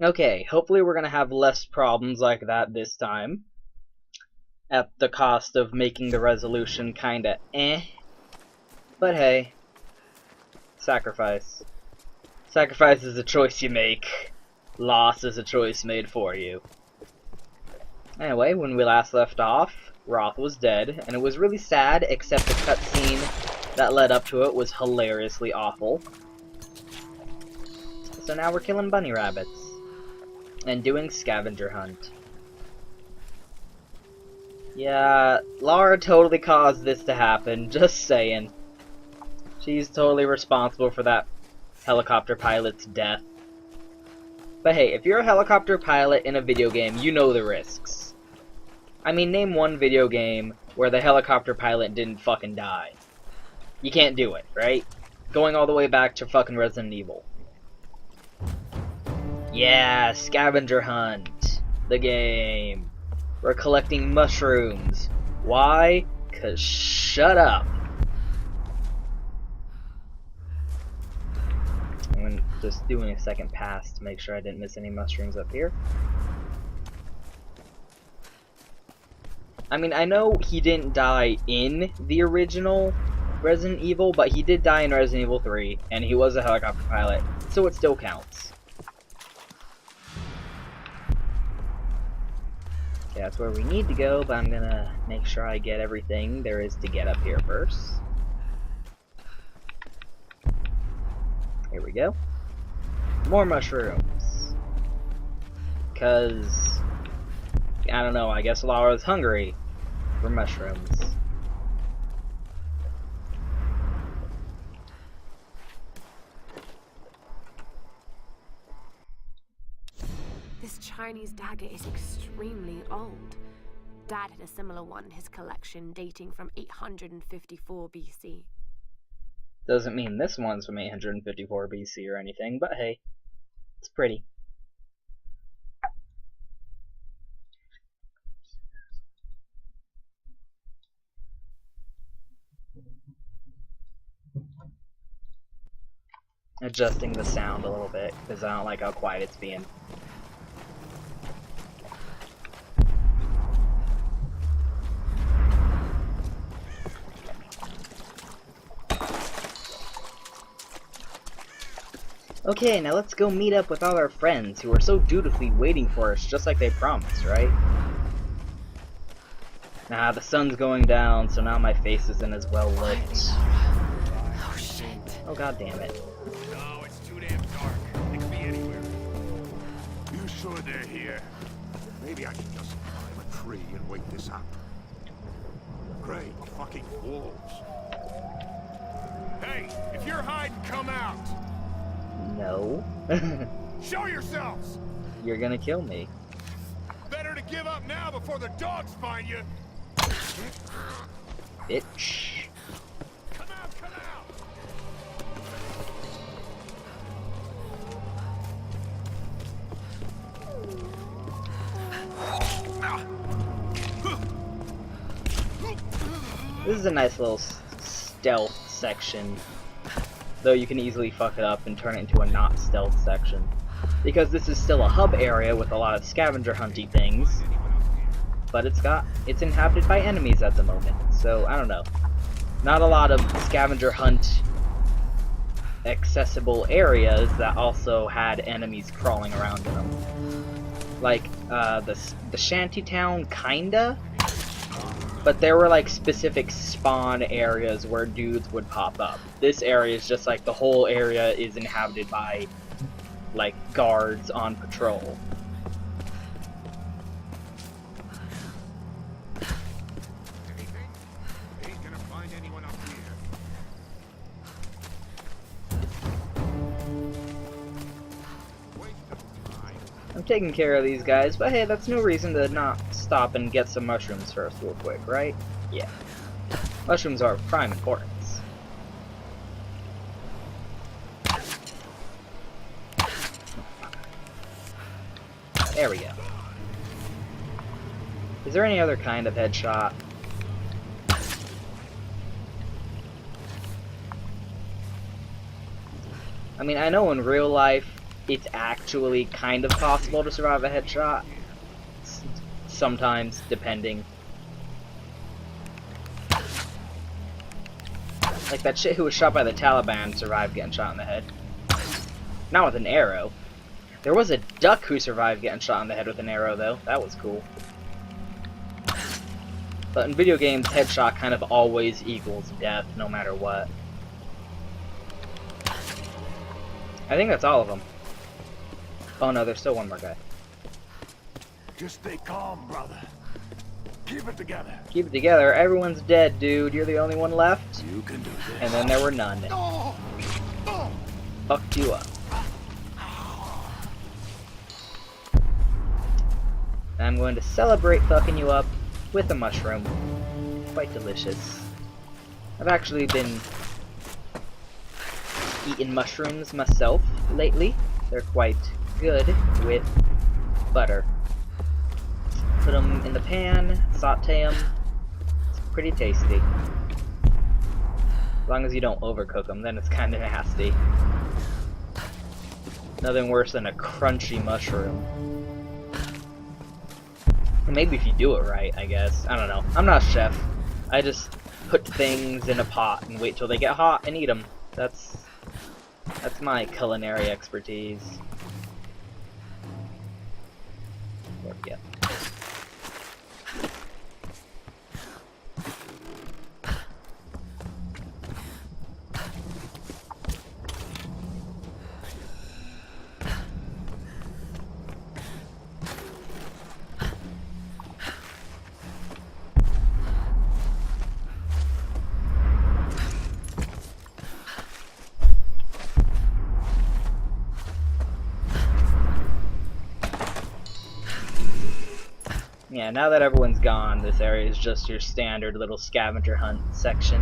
Okay, hopefully we're gonna have less problems like that this time. At the cost of making the resolution kinda eh. But hey. Sacrifice. Sacrifice is a choice you make. Loss is a choice made for you. Anyway, when we last left off, Roth was dead, and it was really sad, except the cutscene that led up to it was hilariously awful. So now we're killing bunny rabbits. And doing scavenger hunt. Yeah, Lara totally caused this to happen, just saying. She's totally responsible for that helicopter pilot's death. But hey, if you're a helicopter pilot in a video game, you know the risks. I mean, name one video game where the helicopter pilot didn't fucking die. You can't do it, right? Going all the way back to fucking Resident Evil. Yeah, scavenger hunt. The game. We're collecting mushrooms. Why? 'Cause shut up. I'm just doing a second pass to make sure I didn't miss any mushrooms up here. I mean, I know he didn't die in the original Resident Evil, but he did die in Resident Evil 3, and he was a helicopter pilot, so it still counts. Okay, that's where we need to go, but I'm gonna make sure I get everything there is to get up here first. Here we go. More mushrooms. Because, I don't know, I guess Lara's hungry for mushrooms. This Chinese dagger is extremely old. Dad had a similar one in his collection dating from 854 BC. Doesn't mean this one's from 854 BC or anything, but hey, it's pretty. Adjusting the sound a little bit, because I don't like how quiet it's being. Okay, now let's go meet up with all our friends who are so dutifully waiting for us, just like they promised, right? Nah, the sun's going down, so now my face isn't as well lit. Oh shit. Oh, god damn it. No, it's too damn dark. They could be anywhere. You sure they're here? Maybe I can just climb a tree and wake this up. Great fucking wolves. Hey, if you're hiding, come out. No. Show yourselves. You're gonna kill me. Better to give up now before the dogs find you. Bitch. Come out, come out. This is a nice little stealth section. Though you can easily fuck it up and turn it into a not stealth section. Because this is still a hub area with a lot of scavenger hunty things. But it's inhabited by enemies at the moment. So, I don't know. Not a lot of scavenger hunt accessible areas that also had enemies crawling around in them. Like, the shantytown, kinda? But there were like specific spawn areas where dudes would pop up. This area is just like the whole area is inhabited by like guards on patrol. Anything? Ain't gonna find anyone up here. Waste of time. I'm taking care of these guys, but hey, that's no reason to not stop and get some mushrooms first real quick, right? Yeah. Mushrooms are of prime importance. There we go. Is there any other kind of headshot? I mean, I know in real life, it's actually kind of possible to survive a headshot. Sometimes, depending. Like that shit who was shot by the Taliban survived getting shot in the head. Not with an arrow. There was a duck who survived getting shot in the head with an arrow, though. That was cool. But in video games, headshot kind of always equals death, no matter what. I think that's all of them. Oh no, there's still one more guy. Just stay calm, brother. Keep it together. Keep it together. Everyone's dead, dude. You're the only one left. You can do this. And then there were none. Oh. Oh. Fucked you up. I'm going to celebrate fucking you up with a mushroom. Quite delicious. I've actually been eating mushrooms myself lately. They're quite good with butter. Put them in the pan, saute them. It's pretty tasty. As long as you don't overcook them, then it's kind of nasty. Nothing worse than a crunchy mushroom. Maybe if you do it right, I guess. I don't know. I'm not a chef. I just put things in a pot and wait till they get hot and eat them. That's my culinary expertise. There we go. Yeah, now that everyone's gone, this area is just your standard little scavenger hunt section.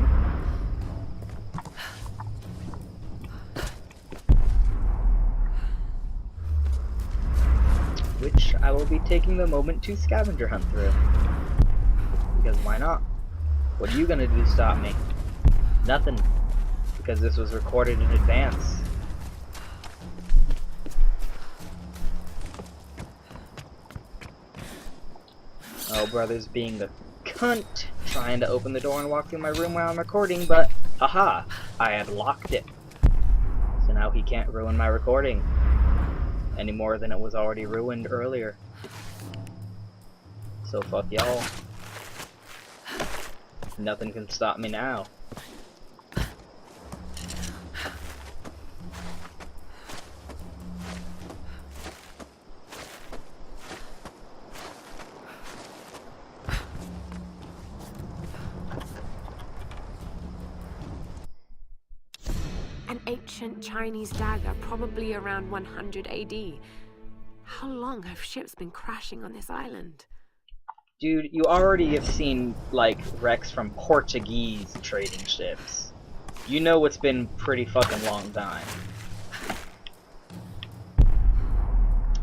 Which I will be taking the moment to scavenger hunt through. Because why not? What are you gonna do to stop me? Nothing. Because this was recorded in advance. Oh, brother's being a cunt, trying to open the door and walk through my room while I'm recording, but haha, I had locked it. So now he can't ruin my recording any more than it was already ruined earlier. So fuck y'all. Nothing can stop me now. An ancient Chinese dagger, probably around 100 AD. How long have ships been crashing on this island? Dude, you already have seen, like, wrecks from Portuguese trading ships. You know it's been pretty fucking long time.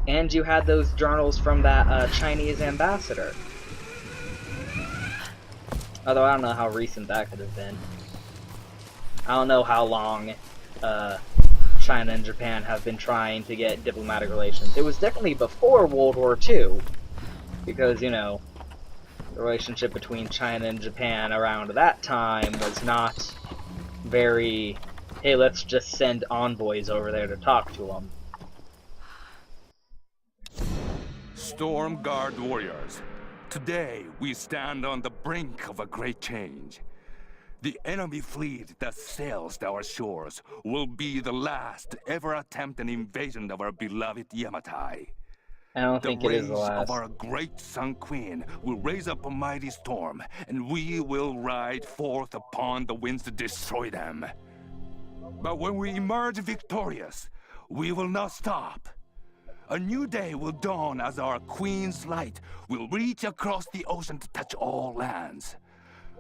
And you had those journals from that Chinese ambassador. Although I don't know how recent that could have been. I don't know how long China and Japan have been trying to get diplomatic relations. It was definitely before World War II. Because, you know, the relationship between China and Japan around that time was not very, hey, let's just send envoys over there to talk to them. Storm Guard warriors, today we stand on the brink of a great change. The enemy fleet that sails our shores will be the last to ever attempt an invasion of our beloved Yamatai. I don't think it is the last. Of our great Sun Queen will raise up a mighty storm, and we will ride forth upon the winds to destroy them. But when we emerge victorious, we will not stop. A new day will dawn as our Queen's light will reach across the ocean to touch all lands.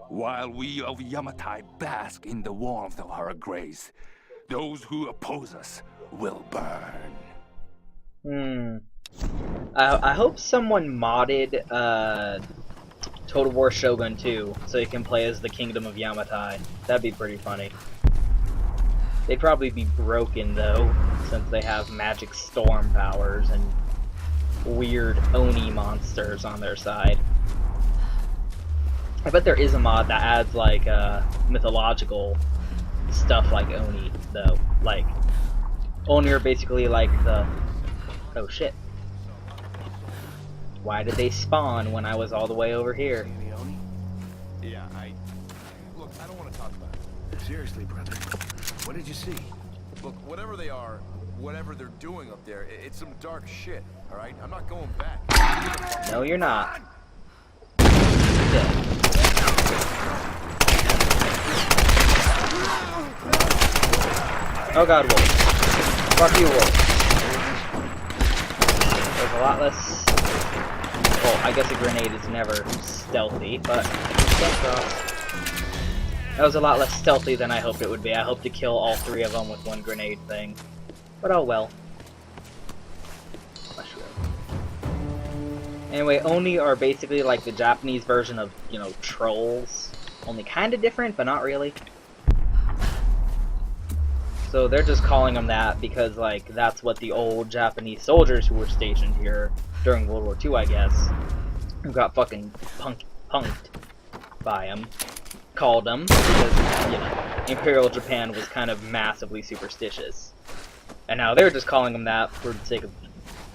While we of Yamatai bask in the warmth of her grace, those who oppose us will burn. I hope someone modded Total War Shogun 2 so you can play as the Kingdom of Yamatai. That'd be pretty funny. They'd probably be broken though. since they have magic storm powers and weird Oni monsters on their side. I bet there is a mod that adds like mythological stuff like Oni, though. Like, Oni are basically like the... Oh shit. Why did they spawn when I was all the way over here? Yeah, Look, I don't want to talk about it. Seriously, brother. What did you see? Look, whatever they are, whatever they're doing up there, it's some dark shit, alright? I'm not going back. No, you're not. Dead. Oh god, wolf. Fuck you, wolf. There's a lot less... Well, I guess a grenade is never stealthy, but... That was a lot less stealthy than I hoped it would be. I hoped to kill all three of them with one grenade thing. But oh well. Anyway, Oni are basically like the Japanese version of, you know, trolls. Only kinda different, but not really. So they're just calling them that because, like, that's what the old Japanese soldiers who were stationed here during World War II, I guess, who got fucking punked by them, called them, because, you know, Imperial Japan was kind of massively superstitious. And now they're just calling them that for the sake of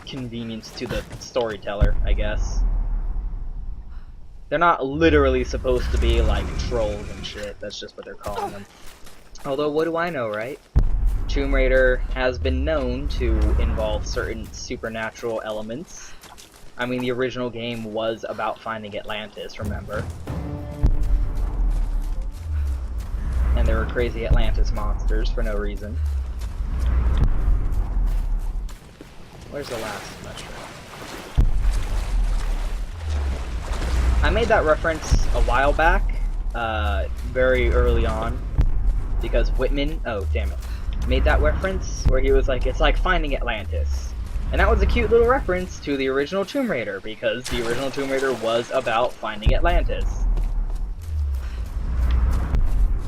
convenience to the storyteller, I guess. They're not literally supposed to be, like, trolls and shit, that's just what they're calling them. Although, what do I know, right? Tomb Raider has been known to involve certain supernatural elements. I mean, the original game was about finding Atlantis, remember? And there were crazy Atlantis monsters for no reason. Where's the last mushroom? I made that reference a while back, very early on, because Whitman, oh damn it, made that reference where he was like, it's like finding Atlantis. And that was a cute little reference to the original Tomb Raider, because the original Tomb Raider was about finding Atlantis.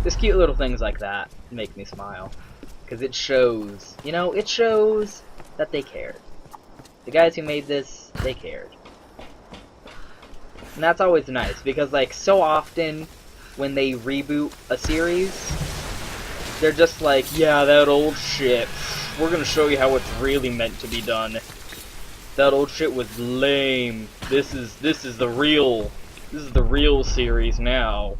Just cute little things like that make me smile. Because it shows, you know, it shows that they cared. The guys who made this, they cared. And that's always nice, because, like, so often when they reboot a series, they're just like, yeah, that old shit, we're gonna show you how it's really meant to be done. That old shit was lame. This is the real series now.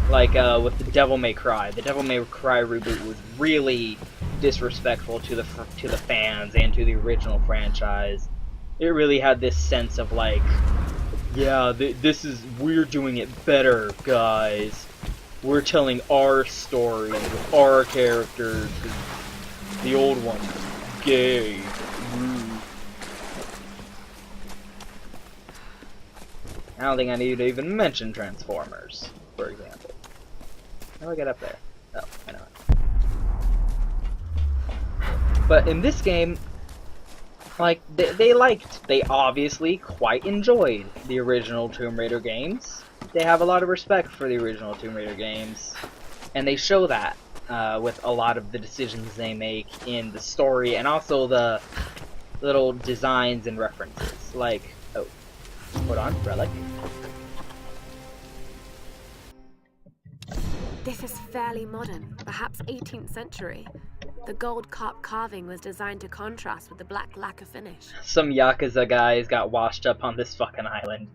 Like, with the Devil May Cry. The Devil May Cry reboot was really disrespectful to the fans and to the original franchise. It really had this sense of, like, yeah, we're doing it better, guys. We're telling our story with our characters. The old one was gay. I don't think I need to even mention Transformers, for example. How do I get up there? Oh, I know it. But in this game, like, they obviously quite enjoyed the original Tomb Raider games. They have a lot of respect for the original Tomb Raider games. And they show that with a lot of the decisions they make in the story, and also the little designs and references. Like, oh, hold on, relic. This is fairly modern, perhaps 18th century. The gold carp carving was designed to contrast with the black lacquer finish. Some Yakuza guys got washed up on this fucking island.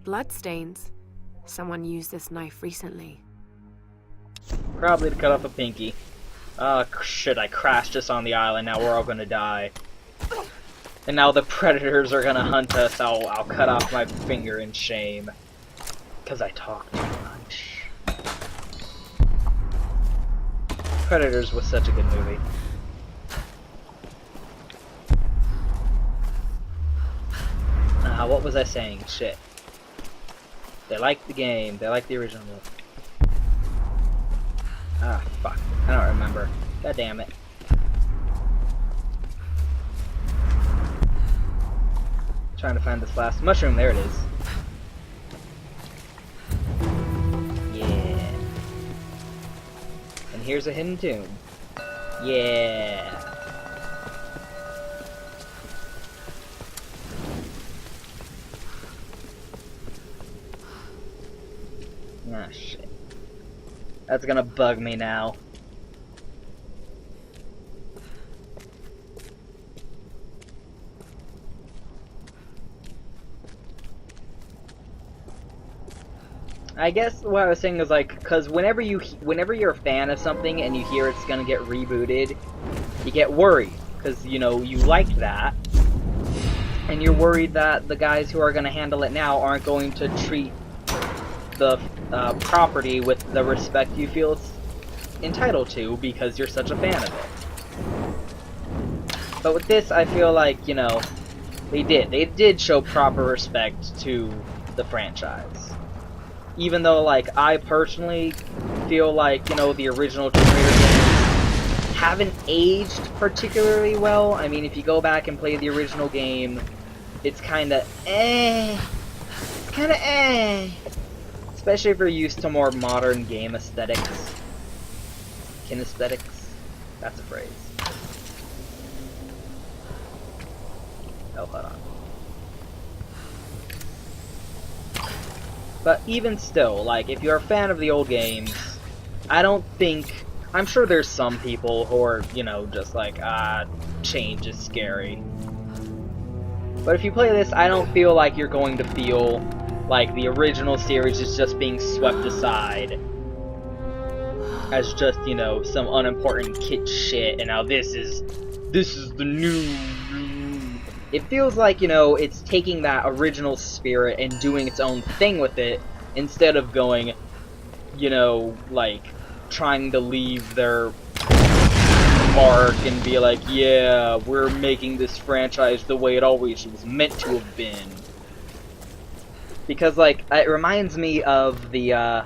Bloodstains. Someone used this knife recently. Probably to cut off a pinky. Oh shit, I crashed just on the island, now we're all gonna die. And now the predators are gonna hunt us, I'll cut off my finger in shame. Cause I talk too much. Predators was such a good movie. What was I saying? Shit. They like the game. They like the original movie. Ah, fuck. I don't remember. God damn it. Trying to find this last mushroom. There it is. Yeah. And here's a hidden tomb. Yeah. Ah, shit. That's gonna bug me now. I guess what I was saying is like, because whenever you're a fan of something and you hear it's gonna get rebooted, you get worried because you know you liked that, and you're worried that the guys who are gonna handle it now aren't going to treat the property with the respect you feel entitled to because you're such a fan of it. But with this, I feel like, you know, they did show proper respect to the franchise. Even though, like, I personally feel like, you know, the original Tomb Raider games haven't aged particularly well. I mean, if you go back and play the original game, it's kinda eh. It's kinda eh. Especially if you're used to more modern game aesthetics. Kinesthetics? That's a phrase. Oh, hold on. But even still, like, if you're a fan of the old games, I'm sure there's some people who are, you know, just like, change is scary. But if you play this, I don't feel like you're going to feel like the original series is just being swept aside as just, you know, some unimportant kid shit, and now this is the new... It feels like, you know, it's taking that original spirit and doing its own thing with it, instead of going, you know, like, trying to leave their mark and be like, yeah, we're making this franchise the way it always was meant to have been. Because, like, it reminds me of the,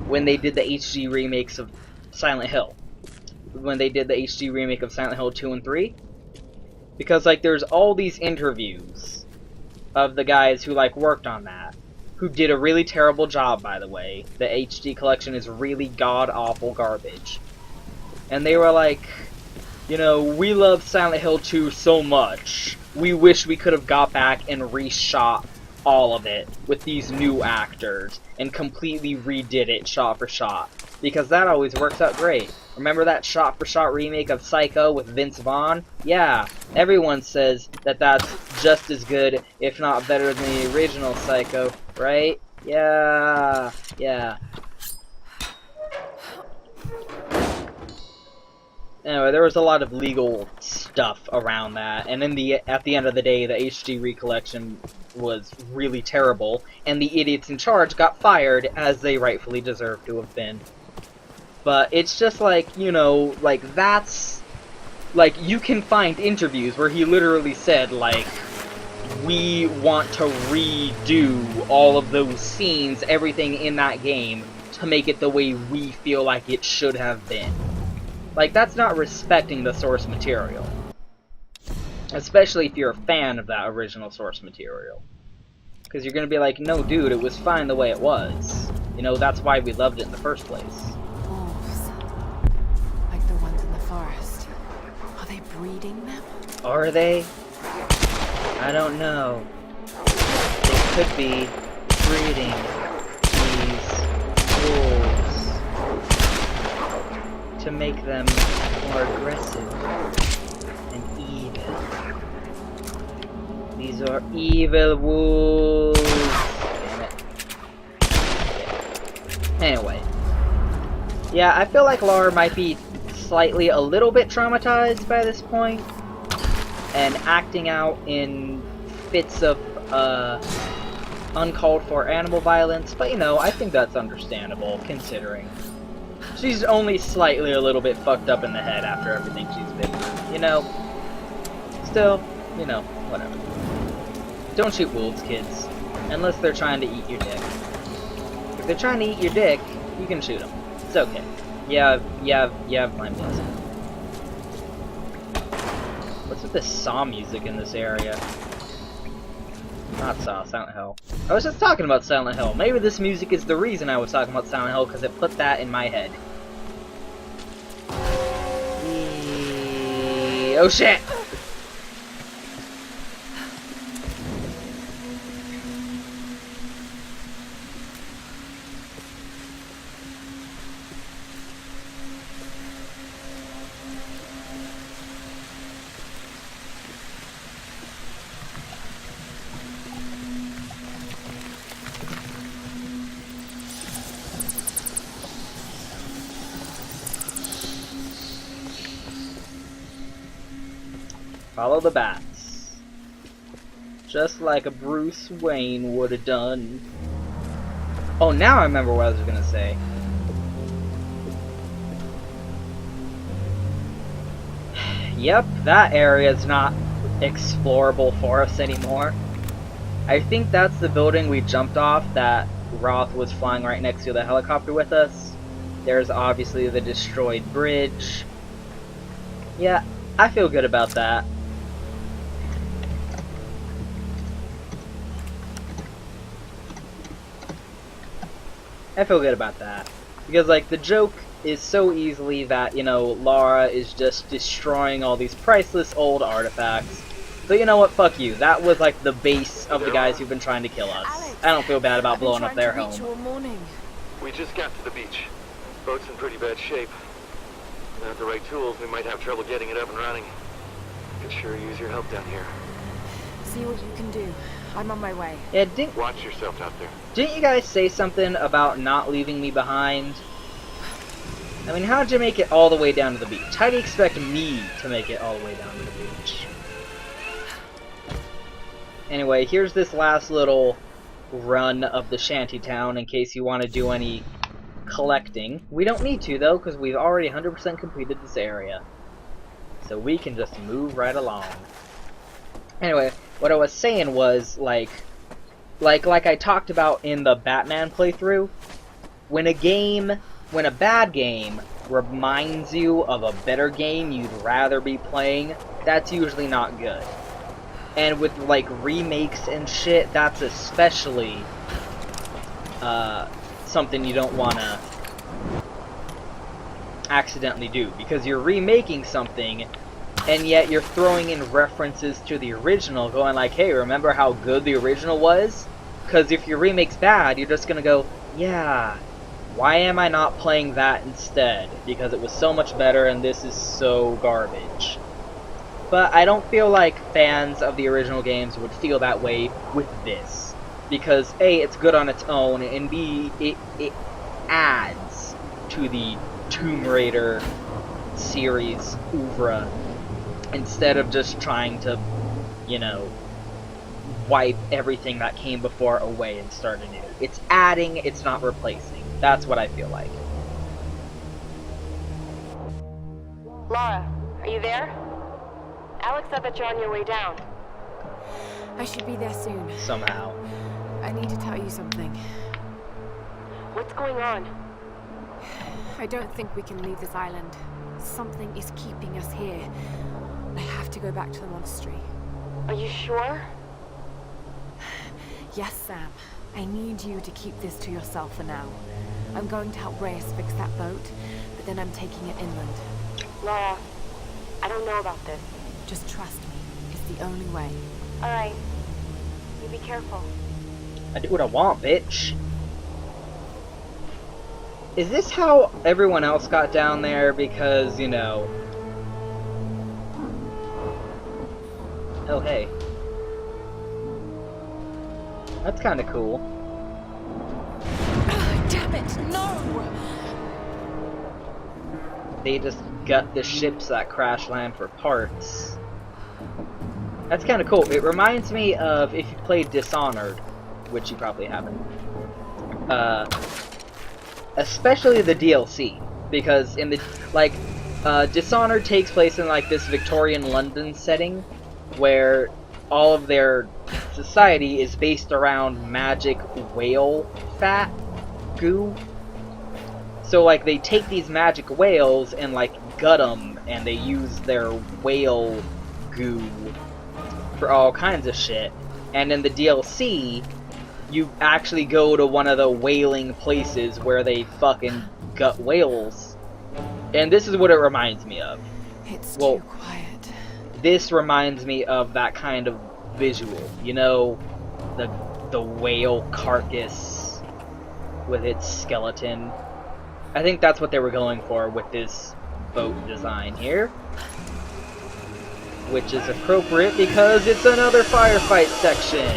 when they did the HD remakes of Silent Hill. When they did the HD remake of Silent Hill 2 and 3. Because, like, there's all these interviews of the guys who, like, worked on that. Who did a really terrible job, by the way. The HD collection is really god-awful garbage. And they were like, you know, we love Silent Hill 2 so much. We wish we could have got back and reshot all of it with these new actors and completely redid it shot for shot, because that always works out great. Remember that shot for shot remake of Psycho with Vince Vaughn? Yeah, everyone says that that's just as good, if not better than the original Psycho, right? Yeah. Anyway, there was a lot of legal stuff around that, and at the end of the day, the HD recollection was really terrible, and the idiots in charge got fired, as they rightfully deserve to have been. But it's just like, you know, like, that's... Like, you can find interviews where he literally said, like, we want to redo all of those scenes, everything in that game, to make it the way we feel like it should have been. Like, that's not respecting the source material. Especially if you're a fan of that original source material. Because you're gonna be like, no dude, it was fine the way it was. You know, that's why we loved it in the first place. Wolves. Like the ones in the forest. Are they breeding them? Are they? I don't know. They could be breeding these wolves to make them more aggressive and evil. These are evil wolves. Damn it. Anyway. Yeah, I feel like Lara might be slightly a little bit traumatized by this point, and acting out in fits of uncalled for animal violence, but you know, I think that's understandable considering she's only slightly a little bit fucked up in the head after everything she's been through, you know? Still, you know, whatever. Don't shoot wolves, kids. Unless they're trying to eat your dick. If they're trying to eat your dick, you can shoot them. It's okay. Yeah, my blessing. What's with this Saw music in this area? Not Saw, Silent Hill. I was just talking about Silent Hill. Maybe this music is the reason I was talking about Silent Hill, because it put that in my head. me. Oh shit! Follow the bats. Just like a Bruce Wayne would have done. Oh, now I remember what I was gonna say. Yep, that area is not explorable for us anymore. I think that's the building we jumped off that Roth was flying right next to the helicopter with us. There's obviously the destroyed bridge. Yeah, I feel good about that. I feel good about that. Because, like, the joke is so easily that, you know, Lara is just destroying all these priceless old artifacts. So, you know what? Fuck you. That was, like, the base of the guys who've been trying to kill us. Alex, I don't feel bad about blowing up their home. All morning. We just got to the beach. Boat's in pretty bad shape. Without the right tools, we might have trouble getting it up and running. Could sure use your help down here. See what you can do. I'm on my way. Yeah, Watch yourself out there. didn't you guys say something about not leaving me behind? I mean, how'd you make it all the way down to the beach? How do you expect me to make it all the way down to the beach? Anyway, here's this last little run of the shantytown in case you want to do any collecting. We don't need to, though, because we've already 100% completed this area. So we can just move right along. Anyway, what I was saying was, like I talked about in the Batman playthrough, when a bad game reminds you of a better game you'd rather be playing, that's usually not good. And with, like, remakes and shit, that's especially something you don't want to accidentally do, because you're remaking something and yet you're throwing in references to the original, going like, hey, remember how good the original was? Because if your remake's bad, you're just gonna go, yeah, why am I not playing that instead? Because it was so much better and this is so garbage. But I don't feel like fans of the original games would feel that way with this. Because A, it's good on its own, and B, it adds to the Tomb Raider series oeuvre, instead of just trying to, you know, wipe everything that came before away and start anew. It's adding, it's not replacing. That's what I feel like. Lara, are you there? Alex said that you're on your way down. I should be there soon. Somehow. I need to tell you something. What's going on? I don't think we can leave this island. Something is keeping us here. I have to go back to the monastery. Are you sure? Yes, Sam. I need you to keep this to yourself for now. I'm going to help Reyes fix that boat, but then I'm taking it inland. Lara, I don't know about this. Just trust me. It's the only way. Alright. You be careful. I do what I want, bitch. Is this how everyone else got down there? Because, you know... Oh, hey. That's kind of cool. Damn it, no! They just gut the ships that crash land for parts. That's kind of cool. It reminds me of, if you played Dishonored, which you probably haven't. Especially the DLC, because in the, like, Dishonored takes place in, like, this Victorian London setting, where all of their society is based around magic whale fat goo. So, like, they take these magic whales and, like, gut them, and they use their whale goo for all kinds of shit. And in the DLC, you actually go to one of the whaling places where they fucking gut whales. And this is what it reminds me of. It's Well, too quiet. this reminds me of that kind of visual. You know, the whale carcass with its skeleton. I think that's what they were going for with this boat design here. Which is appropriate because it's another firefight section.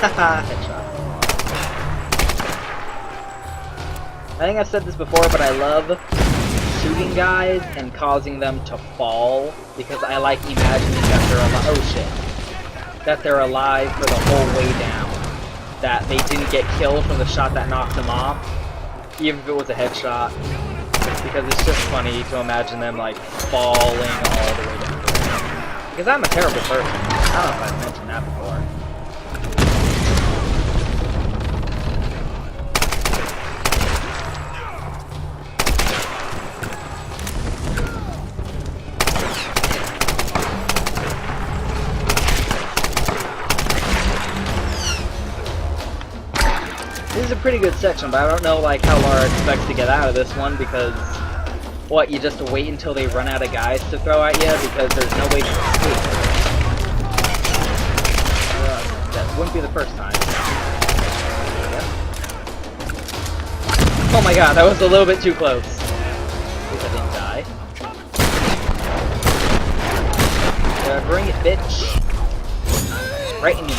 Haha, headshot. I think I've said this before, but I love shooting guys and causing them to fall because I like imagining that they're alive. Oh shit. That they're alive for the whole way down. That they didn't get killed from the shot that knocked them off, even if it was a headshot. Because it's just funny to imagine them like falling all the way down. Because I'm a terrible person. I don't know if I've mentioned that before. This is a pretty good section, but I don't know like how Lara expects to get out of this one because what, you just wait until they run out of guys to throw at you because there's no way to escape. That wouldn't be the first time. Yep. Oh my god, that was a little bit too close. At least I didn't die. Bring it, bitch. Right in me.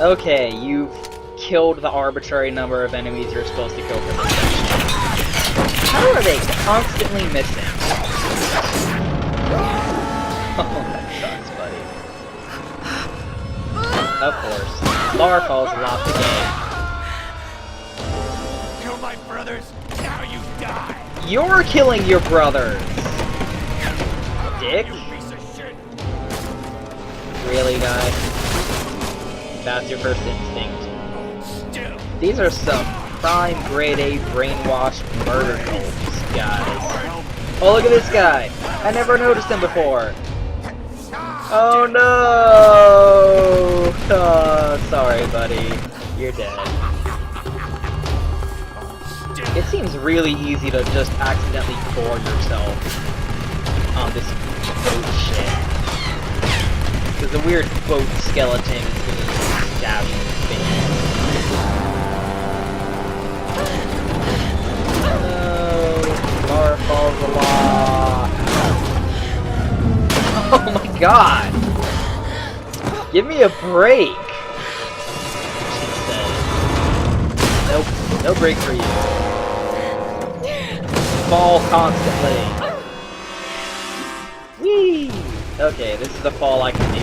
Okay, you've killed the arbitrary number of enemies you're supposed to kill for this section. How are they constantly missing? Oh, that sucks, buddy. Of course. Lara falls a lot the game. Kill my brothers, now you die! You're killing your brothers! Dick? You piece of shit! Really, guy? That's your first instinct. These are some prime grade A brainwashed murder cults, guys. Oh, look at this guy! I never noticed him before! Oh no! Oh, sorry, buddy. You're dead. It seems really easy to just accidentally gore yourself on this boat shit. Because the weird boat skeleton is going to stab you in the face. No! Lara falls a lot. Oh my god! Give me a break! She said. Nope. No break for you. Fall constantly. Whee! Okay, this is the fall I can do.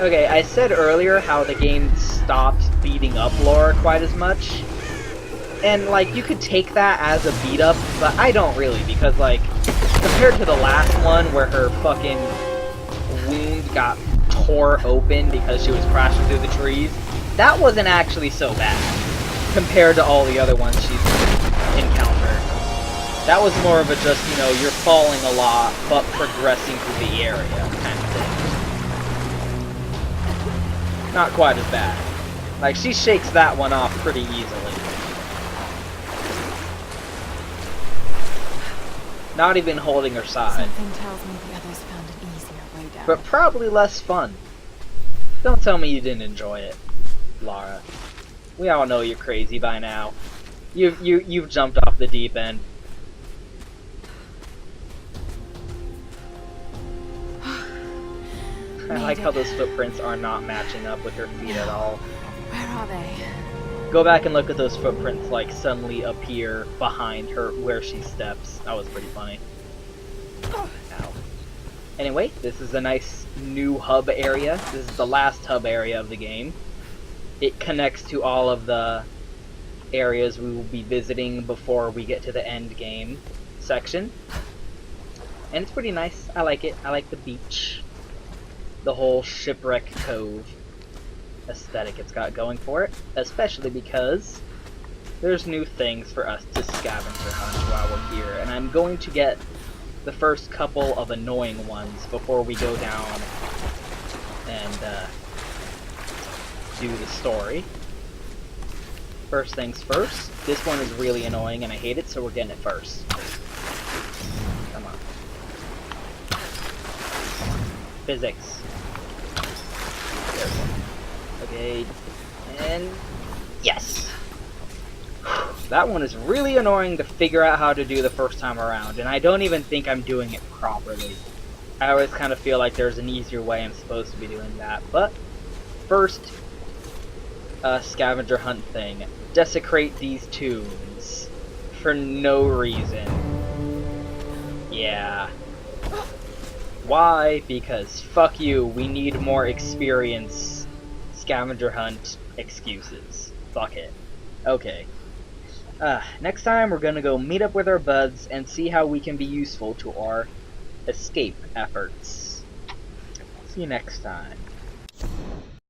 Okay, I said earlier how the game stopped beating up Lara quite as much. And, like, you could take that as a beat up, but I don't really, because, like, compared to the last one where her fucking wound got tore open because she was crashing through the trees, that wasn't actually so bad compared to all the other ones she's encountered. That was more of a just, you know, you're falling a lot, but progressing through the area kind of thing. Not quite as bad. Like, she shakes that one off pretty easily. Not even holding her side. Something tells me the others found an easier way down. But probably less fun. Don't tell me you didn't enjoy it, Lara. We all know you're crazy by now. You've jumped off the deep end. I like how those footprints are not matching up with her feet at all. Where are they? Go back and look at those footprints, like, suddenly appear behind her where she steps. That was pretty funny. Ow. Anyway, this is a nice new hub area. This is the last hub area of the game. It connects to all of the areas we will be visiting before we get to the end game section. And it's pretty nice. I like it. I like the beach. The whole shipwreck cove aesthetic it's got going for it, especially because there's new things for us to scavenger hunt while we're here, and I'm going to get the first couple of annoying ones before we go down and do the story. First things first, this one is really annoying and I hate it, so we're getting it first. Come on. Physics. There we go. Okay, and yes! That one is really annoying to figure out how to do the first time around, and I don't even think I'm doing it properly. I always kind of feel like there's an easier way I'm supposed to be doing that, but first scavenger hunt thing. Desecrate these tombs for no reason. Yeah. Why? Because fuck you, we need more experience. Scavenger hunt excuses. Fuck it. Okay. Next time we're gonna go meet up with our buds and see how we can be useful to our escape efforts. See you next time.